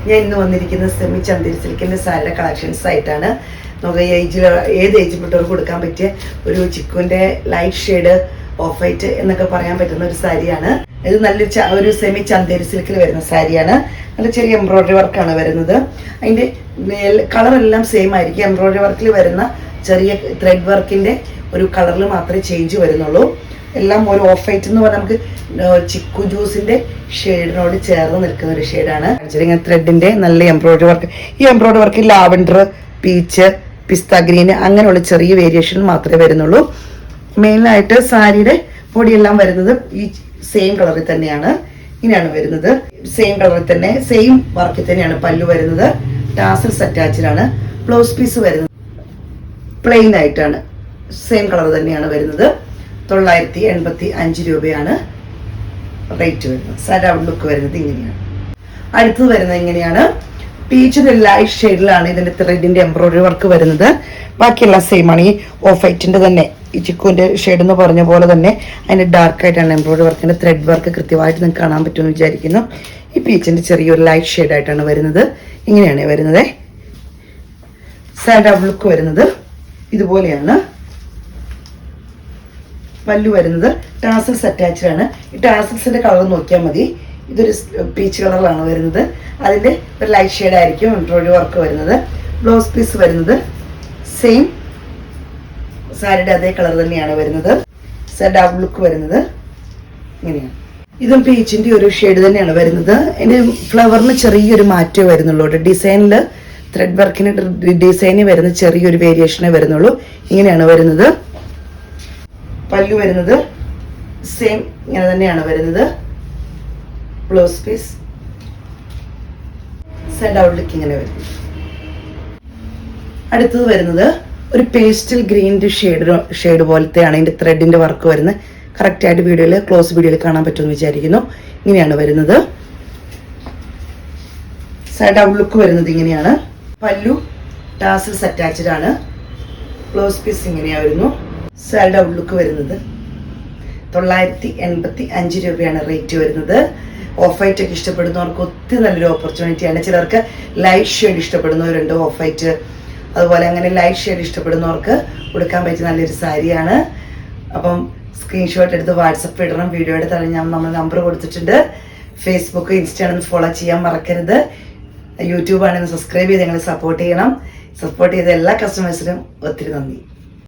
ഞാൻ ഇന്ന് വന്നിരിക്കുന്നത് സെമി ചന്തേരി സിൽക്കിൻ്റെ സാരിയുടെ കളക്ഷൻസ് ആയിട്ടാണ്. നമുക്ക് ഏത് ഏജിൽപ്പെട്ടവർക്ക് കൊടുക്കാൻ പറ്റിയ ഒരു ചിക്കുവിൻ്റെ ലൈറ്റ് ഷെയ്ഡ് ഓഫ് വൈറ്റ് എന്നൊക്കെ പറയാൻ പറ്റുന്ന ഒരു സാരിയാണ്. ഇത് ഒരു സെമി ചന്തേരി സിൽക്കിൽ വരുന്ന സാരിയാണ്. നല്ല ചെറിയ എംബ്രോയിഡറി വർക്കാണ് വരുന്നത്. അതിൻ്റെ കളറെല്ലാം സെയിം ആയിരിക്കും. എംബ്രോയിഡറി വർക്കിൽ വരുന്ന ചെറിയ ത്രെഡ് വർക്കിൻ്റെ ഒരു കളറിൽ മാത്രമേ ചേഞ്ച് വരുന്നുള്ളൂ. എല്ലാം ഒരു ഓഫ് വൈറ്റ് എന്ന് പറഞ്ഞാൽ നമുക്ക് ചിക്കു ജ്യൂസിന്റെ ഷെയ്ഡിനോട് ചേർന്ന് നിൽക്കുന്ന ഒരു ഷെയ്ഡാണ്. ഇങ്ങനെ ത്രെഡിന്റെ നല്ല എംബ്രോയിഡറി വർക്ക്. ഈ എംബ്രോയിഡറി വർക്ക് ലാവൻഡർ, പീച്ച്, പിസ്ത ഗ്രീൻ അങ്ങനെയുള്ള ചെറിയ വേരിയേഷൻ മാത്രമേ വരുന്നുള്ളൂ. മെയിനായിട്ട് സാരിയുടെ പൊടിയെല്ലാം വരുന്നത് ഈ സെയിം കളറിൽ തന്നെയാണ്. ഇങ്ങനെയാണ് വരുന്നത്. സെയിം കളറിൽ തന്നെ സെയിം വർക്കിൽ തന്നെയാണ് പല്ലു വരുന്നത്. ടാസൽസ് അറ്റാച്ച്ഡ് ആണ്. ബ്ലൗസ് പീസ് വരുന്നത് പ്ലെയിൻ ആയിട്ടാണ്. സെയിം കളർ തന്നെയാണ് വരുന്നത്. 985 രൂപയാണ് റേറ്റ് വരുന്നത്. സാരി ലുക്ക് വരുന്നത് ഇങ്ങനെയാണ്. അടുത്തത് വരുന്നത് ഇങ്ങനെയാണ്. പീച്ചിന്റെ ലൈറ്റ് ഷെയ്ഡിലാണ് ഇതിന്റെ ത്രെഡിന്റെ എംബ്രോയിഡറി വർക്ക് വരുന്നത്. ബാക്കിയെല്ലാം സെയിം ആണ്. ഈ ഓഫ് വൈറ്റിന്റെ തന്നെ ഈ ചിക്കുവിന്റെ ഷെയ്ഡ് എന്ന് പറഞ്ഞ പോലെ തന്നെ അതിന്റെ ഡാർക്ക് ആയിട്ടാണ് എംബ്രോയിഡറി വർക്കിന്റെ ത്രെഡ് വർക്ക് കൃത്യമായിട്ട് നിങ്ങൾക്ക് കാണാൻ പറ്റുമെന്ന് വിചാരിക്കുന്നു. ഈ പീച്ചിന്റെ ചെറിയൊരു ലൈറ്റ് ഷെയ്ഡ് ആയിട്ടാണ് വരുന്നത്. ഇങ്ങനെയാണ് വരുന്നത്. സാരി ലുക്ക് വരുന്നത് ഇതുപോലെയാണ്. പല്ലു വരുന്നത് ടാസൽസ് അറ്റാച്ച്ഡ് ആണ്. ഈ ടാസൽസിന്റെ കളർ നോക്കിയാൽ മതി. ഇതൊരു പീച്ച് കളറിലാണ് വരുന്നത്. അതിന്റെ ഒരു ലൈറ്റ് ഷെയ്ഡ് ആയിരിക്കും എംബ്രോയിഡറി വർക്ക് വരുന്നത്. ബ്ലൗസ് പീസ് വരുന്നത് സെയിം സാരിയുടെ അതേ കളർ തന്നെയാണ് വരുന്നത്. സാരി ലുക്ക് വരുന്നത് ഇങ്ങനെയാണ്. ഇതും പീച്ചിന്റെ ഒരു ഷെയ്ഡ് തന്നെയാണ് വരുന്നത്. അതിന്റെ ഫ്ലവറിന് ചെറിയൊരു മാറ്റമേ വരുന്നുള്ളൂ. ഡിസൈനിൽ ത്രെഡ് വർക്കിന് ഡിസൈനിൽ വരുന്ന ചെറിയൊരു വേരിയേഷനേ വരുന്നുള്ളൂ. ഇങ്ങനെയാണ് വരുന്നത്. പല്ലു വരുന്നത് സെയിം ഇങ്ങനെ തന്നെയാണ് വരുന്നത്. ബ്ലൗസ് പീസ് സെഡ് ഔട്ട്ലുക്ക് ഇങ്ങനെ വരുന്നത്. അടുത്തത് വരുന്നത് ഒരു പേസ്റ്റൽ ഗ്രീൻ്റെ ഷെയ്ഡ് പോലത്തെയാണ് ഇതിന്റെ ത്രെഡിന്റെ വർക്ക് വരുന്നത്. കറക്റ്റ് ആയിട്ട് ക്ലോസ് വീഡിയോയിൽ കാണാൻ പറ്റുമെന്ന് വിചാരിക്കുന്നു. ഇങ്ങനെയാണ് വരുന്നത്. സൈഡ് ഔട്ട്ലുക്ക് വരുന്നത് ഇങ്ങനെയാണ്. പല്ലു ടാസൽസ് അറ്റാച്ച്ഡ് ആണ്. ബ്ലൗസ് പീസ് ഇങ്ങനെയാ വരുന്നു. സൈഡ് ഔട്ട്ലുക്ക് വരുന്നത് 985 രൂപയാണ് റേറ്റ് വരുന്നത്. ഓഫ് വൈറ്റ് ഒക്കെ ഇഷ്ടപ്പെടുന്നവർക്ക് ഒത്തിരി നല്ലൊരു ഓപ്പർച്യൂണിറ്റിയാണ്. ചിലർക്ക് ലൈറ്റ് ഷെയ്ഡ് ഇഷ്ടപ്പെടുന്നവരുണ്ട്. ഓഫ് വൈറ്റ് അതുപോലെ അങ്ങനെ ലൈറ്റ് ഷെയ്ഡ് ഇഷ്ടപ്പെടുന്നവർക്ക് കൊടുക്കാൻ പറ്റിയ നല്ലൊരു സാരിയാണ്. അപ്പം സ്ക്രീൻഷോട്ട് എടുത്ത് വാട്സപ്പ് ഇടണം. വീഡിയോയുടെ താഴെ നമ്മൾ നമ്പർ കൊടുത്തിട്ടുണ്ട്. ഫേസ്ബുക്ക്, ഇൻസ്റ്റാണെന്ന് ഫോളോ ചെയ്യാൻ മറക്കരുത്. യൂട്യൂബ് ആണെന്ന് സബ്സ്ക്രൈബ് ചെയ്ത് ഞങ്ങൾ സപ്പോർട്ട് ചെയ്യണം. സപ്പോർട്ട് ചെയ്ത എല്ലാ കസ്റ്റമേഴ്സിനും ഒത്തിരി നന്ദി.